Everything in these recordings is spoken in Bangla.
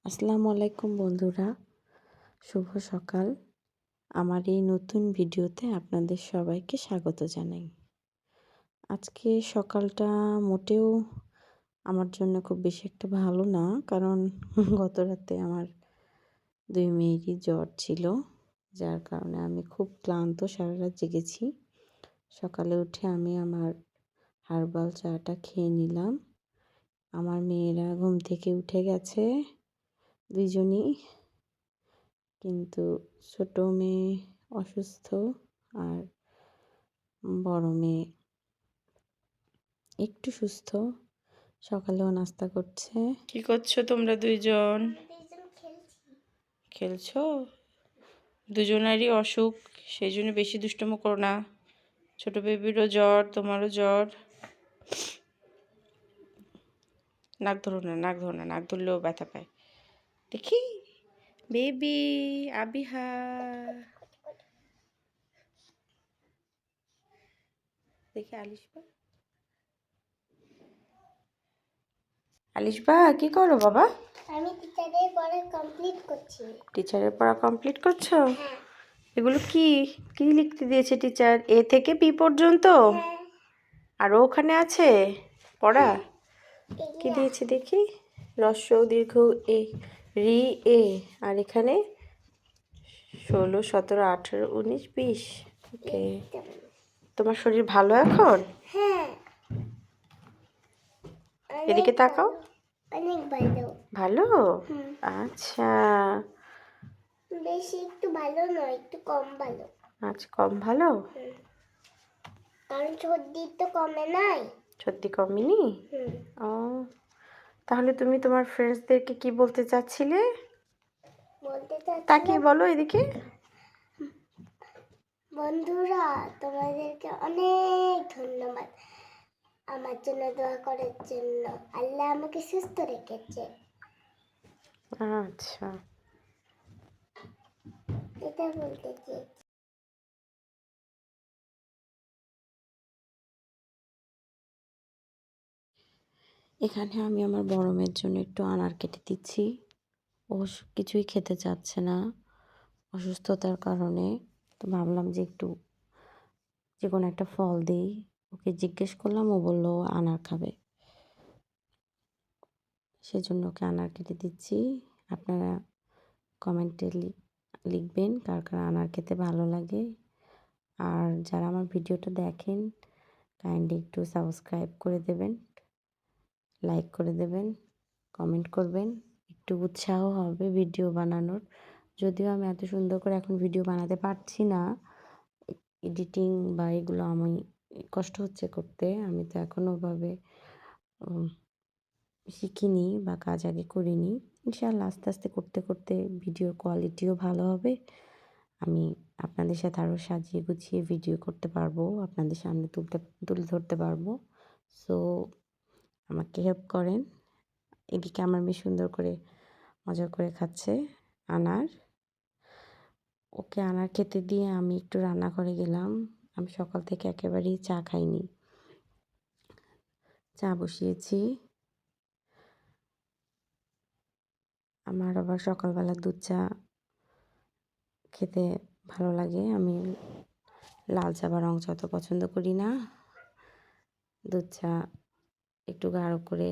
আসসালামু আলাইকুম বন্ধুরা, শুভ সকাল। আমার এই নতুন ভিডিওতে আপনাদের সবাইকে স্বাগত জানাই। আজকে সকালটা মোটেও আমার জন্য খুব বেশি একটা ভালো না, কারণ গত রাতে আমার 2 মেয়েরই জ্বর ছিল, যার কারণে আমি খুব ক্লান্ত, সারা রাত জেগেছি। সকালে উঠে আমি আমার হার্বাল চাটা খেয়ে নিলাম। আমার মেয়েরা ঘুম থেকে উঠে গেছে দুইজনই, কিন্তু ছোট মেয়ে অসুস্থ আর বড় মেয়ে একটু সুস্থ। সকালেও নাস্তা করছে। কি করছো তোমরা দুইজন? খেলছো? দুজনেরই অসুখ, সেই জন্য বেশি দুষ্টুমি করো না। ছোট বেবিরও জ্বর, তোমারও জ্বর। নাক ধরো না, নাক ধরো না, নাক ধরলেও ব্যথা পায়। দেখি বেবি আবিহা, দেখি আলিশবা। আলিশবা কি করো বাবা? আমি টিচারের পড়া কমপ্লিট করছি। টিচারের পড়া কমপ্লিট করছো? হ্যাঁ। এগুলো কি কি লিখতে দিয়েছে টিচার? এ থেকে পি পর্যন্ত? হ্যাঁ। আর ওখানে আছে পড়া? কি এগুলা দিয়েছে দেখি? হ্রস্ব দীর্ঘ এ, রি এ, আর এখানে 16, 17, 18, 19, 20। ওকে। লিখতে হবে। তোমার শরীর ভালো এখন? হ্যাঁ, এদিকে তাকাও। অনেক ভালো। ভালো? হুম। আচ্ছা। বেশি একটু ভালো নয়, একটু কম ভালো। আচ্ছা, কম ভালো? হুম। কারণ সর্দি তো কমে নাই। সত্যি কমেনি? হুম। ও, তাহলে তুমি তোমার ফ্রেন্ডসদেরকে কি বলতে চাচ্ছিলে? বলতে তাকিয়ে চাচ্ছিলাম, বলো এদিকে। বন্ধুরা তোমাদেরকে অনেক ধন্যবাদ আমার জন্য দোয়া করার জন্য। আল্লাহ আমাকে সুস্থ রেখেছে, আচ্ছা, এটা বলতে চেয়েছি। এখানে আমি আমার বড় মেয়ের জন্য একটু আনার কেটে দিচ্ছি। ও কিছুই খেতে চাচ্ছে না অসুস্থতার কারণে। তো ভাবলাম যে একটু যে কোনো একটা ফল দিই। ওকে জিজ্ঞেস করলাম, ও বললো আনার খাবে, সেজন্য ওকে আনার কেটে দিচ্ছি। আপনারা কমেন্টে লিখবেন কার কার আনার খেতে ভালো লাগে। আর যারা আমার ভিডিওটা দেখেন, কাইন্ডলি একটু সাবস্ক্রাইব করে দেবেন, লাইক করে দেবেন, কমেন্ট করবেন। একটু উৎসাহ হবে ভিডিও বানানোর। যদিও আমি এত সুন্দর করে এখন ভিডিও বানাতে পারছি না, এডিটিং বা এগুলো আমি কষ্ট হচ্ছে করতে। আমি তো এখনও ওভাবে শিখিনি বা কাজ আগে করিনি। ইনশাআল্লাহ আস্তে আস্তে করতে করতে ভিডিওর কোয়ালিটিও ভালো হবে। আমি আপনাদের সাথে আরও সাজিয়ে গুছিয়ে ভিডিও করতে পারবো, আপনাদের সামনে তুলে ধরতে পারবো। সো আমাকে হেল্প করেন। এদিকে আমার মেয়ে সুন্দর করে মজা করে খাচ্ছে আনার। ওকে আনার খেতে দিয়ে আমি একটু রান্নাঘরে গেলাম। আমি সকাল থেকে একেবারেই চা খাইনি। চা বসিয়েছি। আমার আবার সকালবেলা দুধ চা খেতে ভালো লাগে। আমি লাল চা বা রং চা অত পছন্দ করি না। দুধ চা একটু গাঢ় করে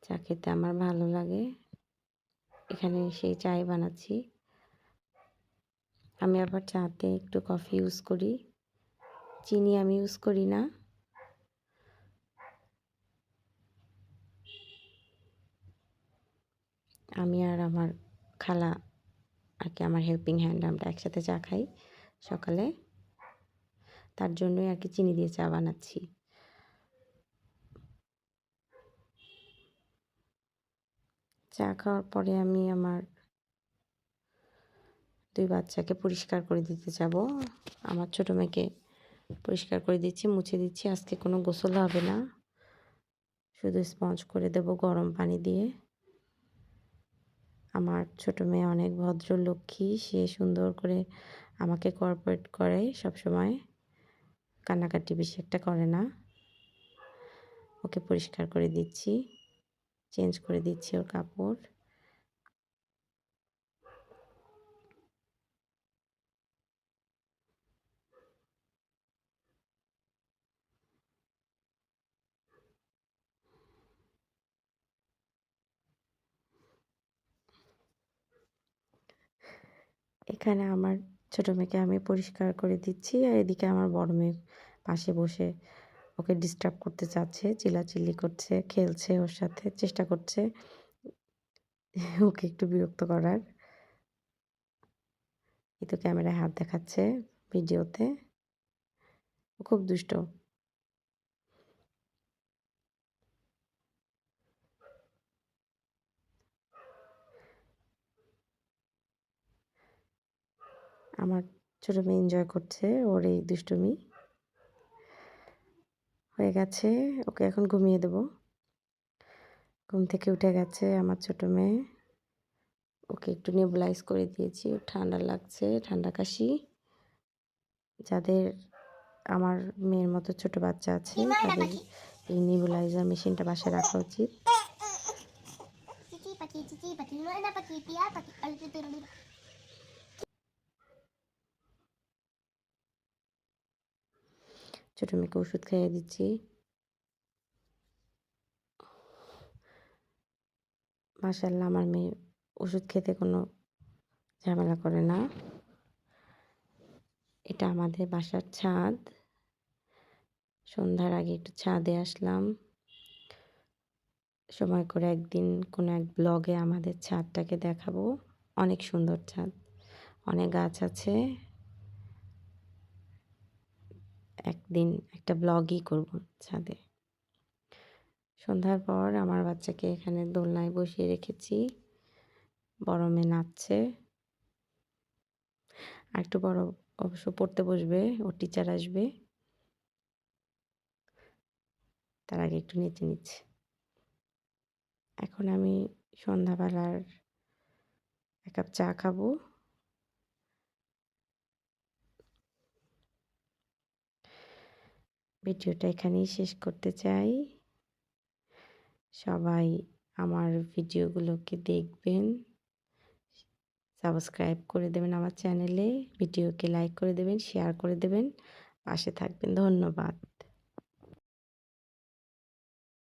চা খেতে আমার ভালো লাগে। এখানে সেই চাই বানাচ্ছি। আমি আবার চাতে একটু কফি ইউজ করি, চিনি আমি ইউজ করি না। আমি আর আমার খালা আর কি, আমার হেল্পিং হ্যান্ড, আমরা একসাথে চা খাই সকালে। তার জন্যই আর কি চিনি দিয়ে চা বানাচ্ছি। চা খাওয়ার পরে আমি আমার 2 বাচ্চাকে পরিষ্কার করে দিতে যাব। আমার ছোটো মেয়েকে পরিষ্কার করে দিচ্ছি, মুছে দিচ্ছি। আজকে কোনো গোসল হবে না, শুধু স্পঞ্জ করে দেব গরম পানি দিয়ে। আমার ছোটো মেয়ে অনেক ভদ্রলক্ষ্মী, সে সুন্দর করে আমাকে কোঅপারেট করে সবসময়, কান্নাকাটি বেশি একটা করে না। ওকে পরিষ্কার করে দিচ্ছি। চেঞ্জ করে দিচ্ছি ওর কাপড়। এখানে আমার ছোটো মেয়েকে আমি পরিষ্কার করে দিচ্ছি, আর এদিকে আমার বড় মেয়ে পাশে বসে ওকে ডিস্টার্ব করতে চাচ্ছে, চিল্লাচিল্লি করছে, খেলছে ওর সাথে, চেষ্টা করছে ওকে একটু বিরক্ত করার। এই তো ক্যামেরায় হাত দেখাচ্ছে ভিডিওতে। ও খুব দুষ্ট। আমার ছোটো মেয়ে এনজয় করছে ওর এই দুষ্টুমি। হয়ে গেছে, ওকে এখন ঘুমিয়ে দেবো। ঘুম থেকে উঠে গেছে আমার ছোটো মেয়ে। ওকে একটু নেবুলাইজ করে দিয়েছি, ওর ঠান্ডা লাগছে, ঠান্ডা কাশি। যাদের আমার মেয়ের মতো ছোট বাচ্চা আছে কি ময়না তাদের পাখি? এই নেবুলাইজার মেশিনটা বাসায় রাখা উচিত। চিচি পাখি, চিচি পাখি, ময়না পাখি, টিয়া পাখি, ছোটো মেয়েকে ওষুধ খাইয়ে দিচ্ছি। মাশাআল্লাহ, আমার মেয়ে ওষুধ খেতে কোনো ঝামেলা করে না। এটা আমাদের বাসার ছাদ। সন্ধ্যার আগে একটু ছাদে আসলাম। সময় করে একদিন কোনো এক ব্লগে আমাদের ছাদটাকে দেখাবো। অনেক সুন্দর ছাদ, অনেক গাছ আছে। একদিন একটা ব্লগই করব ছাদে। সন্ধ্যার পর আমার বাচ্চাকে এখানে দোলনায় বসিয়ে রেখেছি। বড় মেয়ে নাচছে। আর একটু বড় অবশ্য পড়তে বসবে, ওর টিচার আসবে। তার আগে একটু নেচে নিচ্ছে। এখন আমি সন্ধ্যাবেলার এক কাপ চা খাবো। ভিডিওটা এখানেই শেষ করতে চাই। সবাই আমার ভিডিওগুলোকে দেখবেন, সাবস্ক্রাইব করে দেবেন আমার চ্যানেলে, ভিডিওকে লাইক করে দেবেন, শেয়ার করে দেবেন, পাশে থাকবেন। ধন্যবাদ।